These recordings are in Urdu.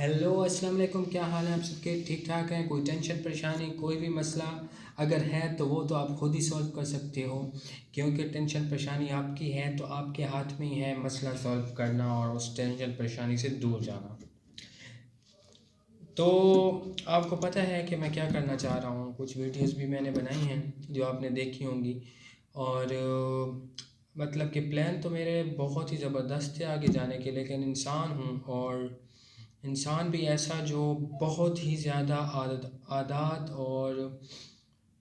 ہیلو السلام علیکم، کیا حال ہے آپ سب کے؟ ٹھیک ٹھاک ہیں؟ کوئی ٹینشن پریشانی کوئی بھی مسئلہ اگر ہے تو وہ تو آپ خود ہی سولو کر سکتے ہو، کیونکہ ٹینشن پریشانی آپ کی ہے تو آپ کے ہاتھ میں ہی ہے مسئلہ سولو کرنا اور اس ٹینشن پریشانی سے دور جانا۔ تو آپ کو پتہ ہے کہ میں کیا کرنا چاہ رہا ہوں، کچھ ویڈیوز بھی میں نے بنائی ہیں جو آپ نے دیکھی ہوں گی، اور مطلب کہ پلان تو میرے بہت ہی زبردست ہے آگے جانے کے، لیکن انسان ہوں، اور انسان بھی ایسا جو بہت ہی زیادہ عادات اور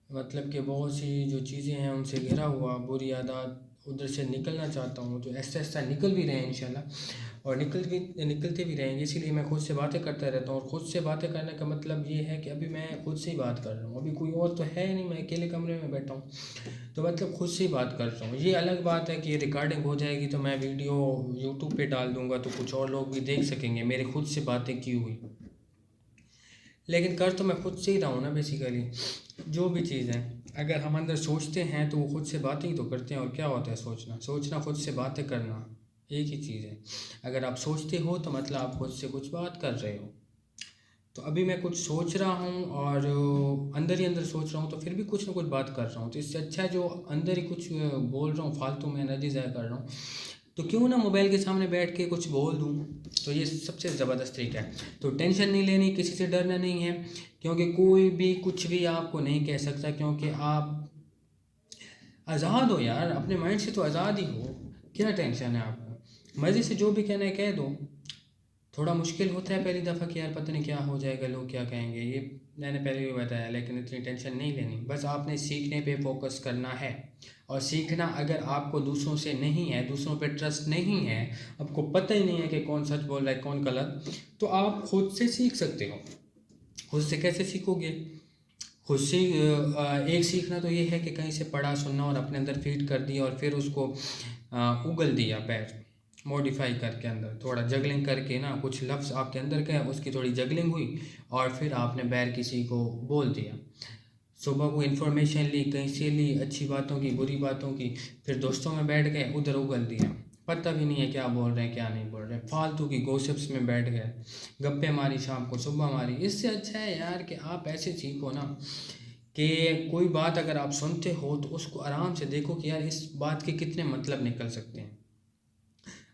مطلب کہ بہت سی جو چیزیں ہیں ان سے گھرا ہوا، بری عادات ادھر سے نکلنا چاہتا ہوں، جو ایسا ایسا نکل بھی رہے ہیں انشاءاللہ، اور نکلتے بھی رہیں گے۔ اسی لیے میں خود سے باتیں کرتا رہتا ہوں، اور خود سے باتیں کرنے کا مطلب یہ ہے کہ ابھی میں خود سے ہی بات کر رہا ہوں، ابھی کوئی اور تو ہے نہیں، میں اکیلے کمرے میں بیٹھا ہوں تو مطلب خود سے ہی بات کر رہا ہوں۔ یہ الگ بات ہے کہ یہ ریکارڈنگ ہو جائے گی تو میں ویڈیو یوٹیوب پہ ڈال دوں گا تو کچھ اور لوگ بھی دیکھ سکیں گے میرے خود سے باتیں کی ہوئی، لیکن کر تو میں خود سے ہی رہا ہوں نا۔ بیسیکلی جو بھی چیز ہے اگر ہم اندر سوچتے ہیں تو وہ خود سے باتیں ہی تو کرتے ہیں، اور کیا ہوتا ہے سوچنا خود سے باتیں کرنا ایک ہی چیز ہے۔ اگر آپ سوچتے ہو تو مطلب آپ خود سے کچھ بات کر رہے ہو۔ تو ابھی میں کچھ سوچ رہا ہوں اور اندر ہی اندر سوچ رہا ہوں تو پھر بھی کچھ نہ کچھ بات کر رہا ہوں، تو اس سے اچھا جو اندر ہی کچھ بول رہا ہوں فالتو میں انرجی ضائع کر رہا ہوں، تو کیوں نہ موبائل کے سامنے بیٹھ کے کچھ بول دوں۔ تو یہ سب سے زبردست طریقہ ہے۔ تو ٹینشن نہیں لینی، کسی سے ڈرنا نہیں ہے، کیونکہ کوئی بھی کچھ بھی آپ کو نہیں کہہ سکتا، کیونکہ آپ آزاد ہو یار، اپنے مائنڈ سے تو آزاد ہی ہو۔ کیا ٹینشن ہے آپ کو؟ مرضی سے جو بھی کہنا ہے کہہ دو۔ تھوڑا مشکل ہوتا ہے پہلی دفعہ کہ یار پتہ نہیں کیا ہو جائے گا، لوگ کیا کہیں گے، یہ میں نے پہلے بھی بتایا، لیکن اتنی ٹینشن نہیں لینی، بس آپ نے سیکھنے پہ فوکس کرنا ہے۔ اور سیکھنا اگر آپ کو دوسروں سے نہیں ہے، دوسروں پہ ٹرسٹ نہیں ہے، آپ کو پتہ ہی نہیں ہے کہ کون سچ بول رہا ہے کون غلط، تو آپ خود سے سیکھ سکتے ہو۔ خود سے کیسے سیکھو گے؟ خود سے ایک سیکھنا تو یہ ہے کہ کہیں سے پڑھا سننا اور اپنے اندر فیڈ کر دیا، اور پھر اس کو اگل دیا، پیر موڈیفائی کر کے اندر تھوڑا جگلنگ کر کے نا، کچھ لفظ آپ کے اندر کا ہے اس کی تھوڑی جگلنگ ہوئی، اور پھر آپ نے بیر کسی کو بول دیا۔ صبح کو انفارمیشن لی، کہیں سے لی، اچھی باتوں کی بری باتوں کی، پھر دوستوں میں بیٹھ گئے ادھر اگل دیا، پتہ بھی نہیں ہے کیا بول رہے ہیں کیا نہیں بول رہے ہیں، فالتو کی گوسپس میں بیٹھ گئے، گپے ماری، شام کو صبح ماری۔ اس سے اچھا ہے یار کہ آپ ایسے سیکھو نا کہ کوئی بات اگر آپ سنتے ہو تو اس کو آرام سے دیکھو کہ یار اس بات کے کتنے مطلب نکل سکتے ہیں۔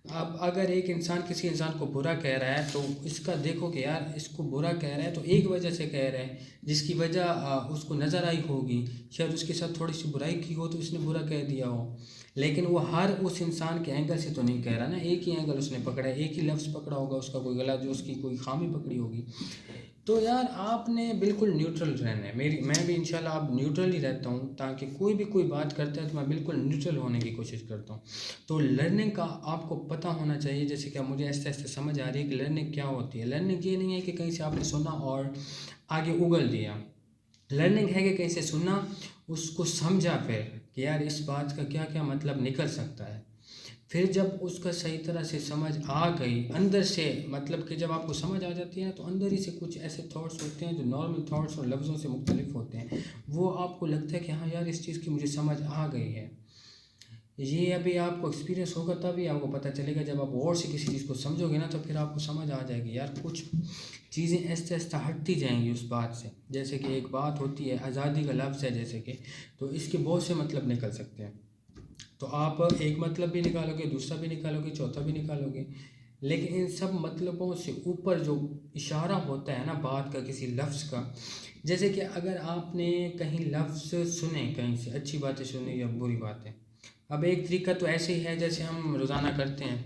اب اگر ایک انسان کسی انسان کو برا کہہ رہا ہے تو اس کا دیکھو کہ یار اس کو برا کہہ رہا ہے تو ایک وجہ سے کہہ رہا ہے، جس کی وجہ اس کو نظر آئی ہوگی، شاید اس کے ساتھ تھوڑی سی برائی کی ہو تو اس نے برا کہہ دیا ہو، لیکن وہ ہر اس انسان کے اینگل سے تو نہیں کہہ رہا نا، ایک ہی اینگل اس نے پکڑا ہے، ایک ہی لفظ پکڑا ہوگا اس کا، کوئی غلط جو اس کی کوئی خامی پکڑی ہوگی۔ تو یار آپ نے بالکل نیوٹرل رہنا ہے، میں بھی انشاءاللہ اب نیوٹرل ہی رہتا ہوں، تاکہ کوئی بھی کوئی بات کرتا ہے تو میں بالکل نیوٹرل ہونے کی کوشش کرتا ہوں۔ تو لرننگ کا آپ کو پتہ ہونا چاہیے، جیسے کہ مجھے ایسے ایسے سمجھ آ رہی ہے کہ لرننگ کیا ہوتی ہے۔ لرننگ یہ نہیں ہے کہ کہیں سے آپ نے سنا اور آگے اگل دیا، لرننگ ہے کہ کہیں سے سنا، اس کو سمجھا، پھر کہ یار اس بات کا کیا کیا مطلب نکل سکتا ہے، پھر جب اس کا صحیح طرح سے سمجھ آ گئی اندر سے، مطلب کہ جب آپ کو سمجھ آ جاتی ہے تو اندر ہی سے کچھ ایسے تھاٹس ہوتے ہیں جو نارمل تھاٹس اور لفظوں سے مختلف ہوتے ہیں، وہ آپ کو لگتا ہے کہ ہاں یار اس چیز کی مجھے سمجھ آ گئی ہے۔ یہ ابھی آپ کو ایکسپیرینس ہوگا تبھی آپ کو پتہ چلے گا، جب آپ غور سے کسی چیز کو سمجھو گے نا تو پھر آپ کو سمجھ آ جائے گی یار کچھ چیزیں ایسے ایسے ہٹتی جائیں گی اس بات سے۔ جیسے کہ ایک بات ہوتی ہے آزادی کا لفظ ہے، جیسے کہ تو اس کے بہت سے مطلب نکل سکتے ہیں، تو آپ ایک مطلب بھی نکالو گے، دوسرا بھی نکالو گے، چوتھا بھی نکالو گے، لیکن ان سب مطلبوں سے اوپر جو اشارہ ہوتا ہے نا بات کا، کسی لفظ کا، جیسے کہ اگر آپ نے کہیں لفظ سنے، کہیں سے اچھی باتیں سنی یا بری باتیں، اب ایک طریقہ تو ایسے ہی ہے جیسے ہم روزانہ کرتے ہیں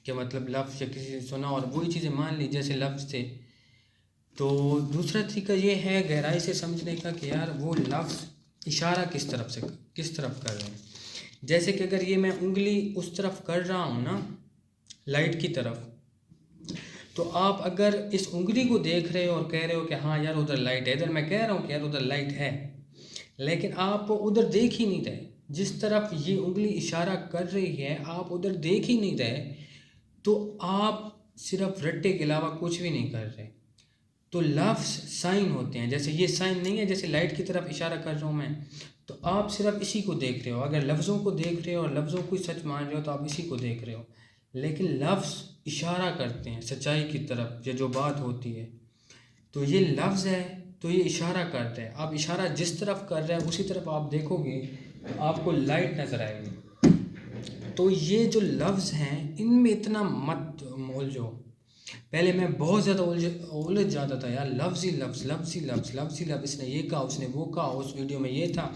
کہ مطلب لفظ یا کسی سے سنا اور وہی چیزیں مان لی جیسے لفظ تھے، تو دوسرا طریقہ یہ ہے گہرائی سے سمجھنے کا کہ یار وہ لفظ اشارہ کس طرف کر رہے ہیں۔ جیسے کہ اگر یہ میں انگلی اس طرف کر رہا ہوں نا، لائٹ کی طرف، تو آپ اگر اس انگلی کو دیکھ رہے ہو اور کہہ رہے ہو کہ ہاں یار ادھر لائٹ ہے، ادھر میں کہہ رہا ہوں کہ یار ادھر لائٹ ہے، لیکن آپ ادھر دیکھ ہی نہیں رہے، جس طرف یہ انگلی اشارہ کر رہی ہے آپ ادھر دیکھ ہی نہیں رہے، تو آپ صرف رٹے کے علاوہ کچھ بھی نہیں کر رہے۔ تو لفظ سائن ہوتے ہیں، جیسے یہ سائن نہیں ہے، جیسے لائٹ کی طرف اشارہ کر رہا ہوں میں، تو آپ صرف اسی کو دیکھ رہے ہو، اگر لفظوں کو دیکھ رہے ہو اور لفظوں کو سچ مان رہے ہو تو آپ اسی کو دیکھ رہے ہو، لیکن لفظ اشارہ کرتے ہیں سچائی کی طرف، یا جو بات ہوتی ہے، تو یہ لفظ ہے تو یہ اشارہ کرتا ہے. آپ اشارہ جس طرف کر رہے ہیں اسی طرف آپ دیکھو گے آپ کو لائٹ نظر آئے گی. تو یہ جو لفظ ہیں ان میں اتنا مت الجھو. پہلے میں بہت زیادہ الجھ جاتا تھا یار، لفظ ہی لفظ، لفظ ہی لفظ، لفظ ہی لفظ، اس نے یہ کہا، اس نے وہ کہا، اس ویڈیو میں یہ تھا،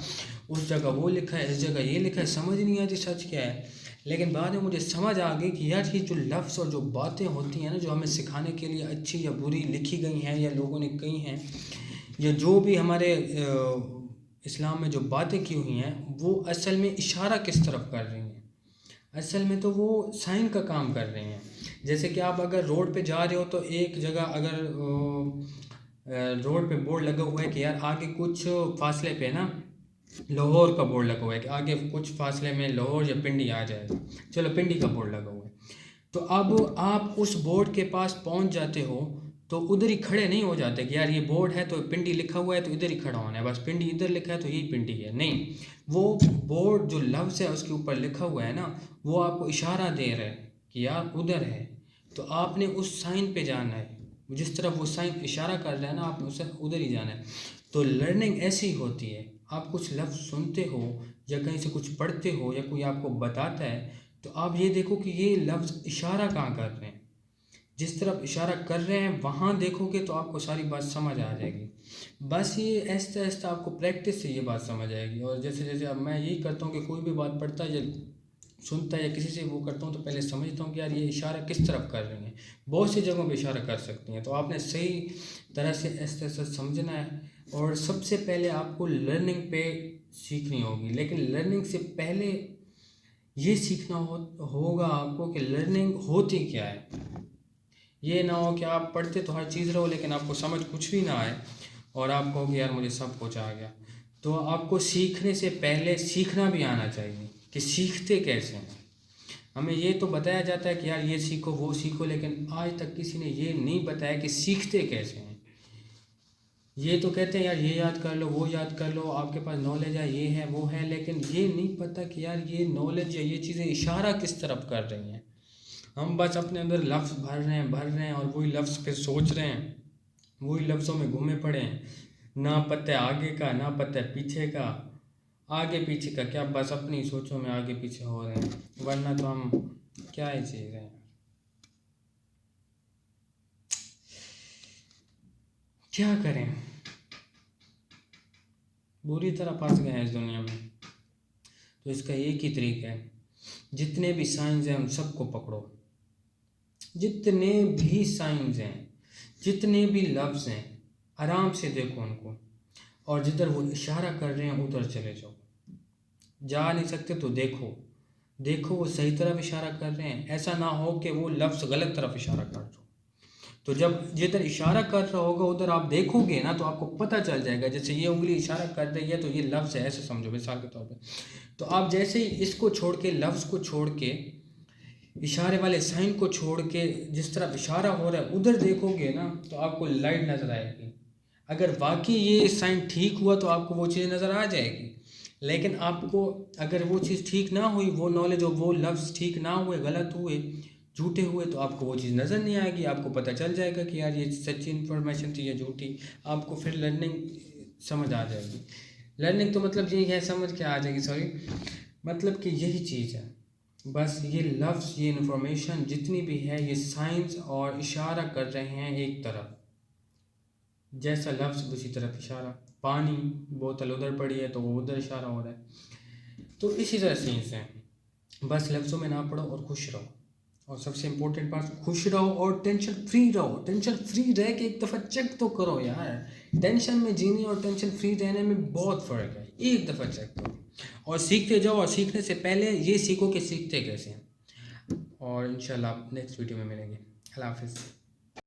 اس جگہ وہ لکھا ہے، اس جگہ یہ لکھا ہے، سمجھ نہیں آتی سچ کیا ہے. لیکن بعد میں مجھے سمجھ آ گئی کہ یار یہ جو لفظ اور جو باتیں ہوتی ہیں نا، جو ہمیں سکھانے کے لیے اچھی یا بری لکھی گئی ہیں یا لوگوں نے کہی ہیں، یا جو بھی ہمارے اسلام میں جو باتیں کی ہوئی ہیں، وہ اصل میں اشارہ کس طرف کر رہی ہیں. اصل میں تو وہ سائن کا کام کر رہے ہیں. جیسے کہ آپ اگر روڈ پہ جا رہے ہو تو ایک جگہ اگر روڈ پہ بورڈ لگا ہوا ہے کہ یار آگے کچھ فاصلے پہ نا لاہور کا بورڈ لگا ہوا ہے کہ آگے کچھ فاصلے میں لاہور یا پنڈی آ جائے گا، چلو پنڈی کا بورڈ لگا ہوا ہے. تو اب آپ اس بورڈ کے پاس پہنچ جاتے ہو تو ادھر ہی کھڑے نہیں ہو جاتے کہ یار یہ بورڈ ہے تو پنڈی لکھا ہوا ہے تو ادھر ہی کھڑا ہونا ہے، بس پنڈی ادھر لکھا ہے تو یہی پنڈی ہے. نہیں، وہ بورڈ جو لفظ ہے اس کے اوپر لکھا ہوا ہے نا، وہ آپ کو اشارہ دے رہا ہے کہ یار ادھر ہے. تو آپ نے اس سائن پہ جانا ہے، جس طرف وہ سائن اشارہ کر رہا ہے نا آپ نے اسے ادھر ہی جانا ہے. تو لرننگ ایسی ہوتی ہے، آپ کچھ لفظ سنتے ہو یا کہیں سے کچھ پڑھتے ہو یا کوئی آپ کو بتاتا ہے تو آپ یہ دیکھو کہ یہ لفظ اشارہ کہاں کر رہے ہیں. جس طرف اشارہ کر رہے ہیں وہاں دیکھو گے تو آپ کو ساری بات سمجھ آ جائے گی. بس یہ آہستہ آہستہ آپ کو پریکٹس سے یہ بات سمجھ آئے گی. اور جیسے جیسے اب میں یہی کرتا ہوں کہ کوئی بھی بات پڑھتا ہے یا سنتا ہے یا کسی سے وہ کرتا ہوں تو پہلے سمجھتا ہوں کہ یار یہ اشارہ کس طرف کر رہی ہیں. بہت سی جگہوں پہ اشارہ کر سکتی ہیں، تو آپ نے صحیح طرح سے آہستہ آہستہ سمجھنا ہے. اور سب سے پہلے آپ کو لرننگ پہ سیکھنی ہوگی، لیکن لرننگ سے پہلے یہ سیکھنا ہوگا آپ کو کہ لرننگ ہوتی کیا ہے. یہ نہ ہو کہ آپ پڑھتے تو ہر چیز رہو لیکن آپ کو سمجھ کچھ بھی نہ آئے اور آپ کہو کہ یار مجھے سب کچھ آ گیا. تو آپ کو سیکھنے سے پہلے سیکھنا بھی آنا چاہیے کہ سیکھتے کیسے ہیں. ہمیں یہ تو بتایا جاتا ہے کہ یار یہ سیکھو وہ سیکھو، لیکن آج تک کسی نے یہ نہیں بتایا کہ سیکھتے کیسے ہیں. یہ تو کہتے ہیں یار یہ یاد کر لو، وہ یاد کر لو، آپ کے پاس نالج ہے، یہ ہے وہ ہے، لیکن یہ نہیں پتہ کہ یار یہ نالج یا یہ چیزیں اشارہ کس طرف کر رہی ہیں. ہم بس اپنے اندر لفظ بھر رہے ہیں اور وہی لفظ پہ سوچ رہے ہیں، وہی لفظوں میں گھومے پڑے ہیں. نہ پتہ آگے کا نہ پتہ پیچھے کا. آگے پیچھے کا کیا، بس اپنی سوچوں میں آگے پیچھے ہو رہے ہیں، ورنہ تو ہم کیا ہی چیز ہیں. کیا کریں، بری طرح پھنس گئے ہیں اس دنیا میں. تو اس کا ایک ہی طریقہ ہے، جتنے بھی سائنس ہیں ان سب کو پکڑو. جتنے بھی سائنس ہیں، جتنے بھی لفظ ہیں، آرام سے دیکھو ان کو، اور جدھر وہ اشارہ کر رہے ہیں ادھر چلے جاؤ. جا نہیں سکتے تو دیکھو وہ صحیح طرف اشارہ کر رہے ہیں. ایسا نہ ہو کہ وہ لفظ غلط طرف اشارہ کر دو. تو جب جدھر اشارہ کر رہا ہوگا ادھر آپ دیکھو گے نا تو آپ کو پتہ چل جائے گا. جیسے یہ انگلی اشارہ کر رہی ہے تو یہ لفظ ہے، ایسے سمجھو مثال کے طور پہ. تو آپ جیسے ہی اس کو چھوڑ کے، لفظ کو چھوڑ کے، اشارے والے سائن کو چھوڑ کے جس طرف اشارہ ہو رہا ہے ادھر دیکھو گے نا تو آپ کو لائٹ نظر آئے گی. اگر واقعی یہ سائن ٹھیک ہوا تو آپ کو وہ چیز نظر آ جائے گی. لیکن آپ کو اگر وہ چیز ٹھیک نہ ہوئی، وہ نالج اور وہ لفظ ٹھیک نہ ہوئے، غلط ہوئے، جھوٹے ہوئے، تو آپ کو وہ چیز نظر نہیں آئے گی. آپ کو پتہ چل جائے گا کہ یار یہ سچی انفارمیشن تھی یا جھوٹی. آپ کو پھر لرننگ سمجھ آ جائے گی. لرننگ تو مطلب یہی ہے، سمجھ کے آ جائے گی، مطلب کہ یہی چیز ہے. بس یہ لفظ، یہ انفارمیشن جتنی بھی ہے یہ سائنس اور اشارہ کر رہے ہیں ایک طرف. جیسا لفظ اسی طرف اشارہ. پانی بوتل ادھر پڑی ہے تو وہ ادھر اشارہ ہو رہا ہے. تو اسی طرح سینس ہیں. بس لفظوں میں نہ پڑھو اور خوش رہو. اور سب سے امپورٹنٹ بات، خوش رہو اور ٹینشن فری رہو. ٹینشن فری رہ کے ایک دفعہ چیک تو کرو یار. ٹینشن میں جینے اور ٹینشن فری رہنے میں بہت فرق ہے. ایک دفعہ چیک کرو اور سیکھتے جاؤ. اور سیکھنے سے پہلے یہ سیکھو کہ سیکھتے کیسے ہیں. اور انشاءاللہ آپ نیکسٹ ویڈیو میں ملیں گے. اللہ حافظ.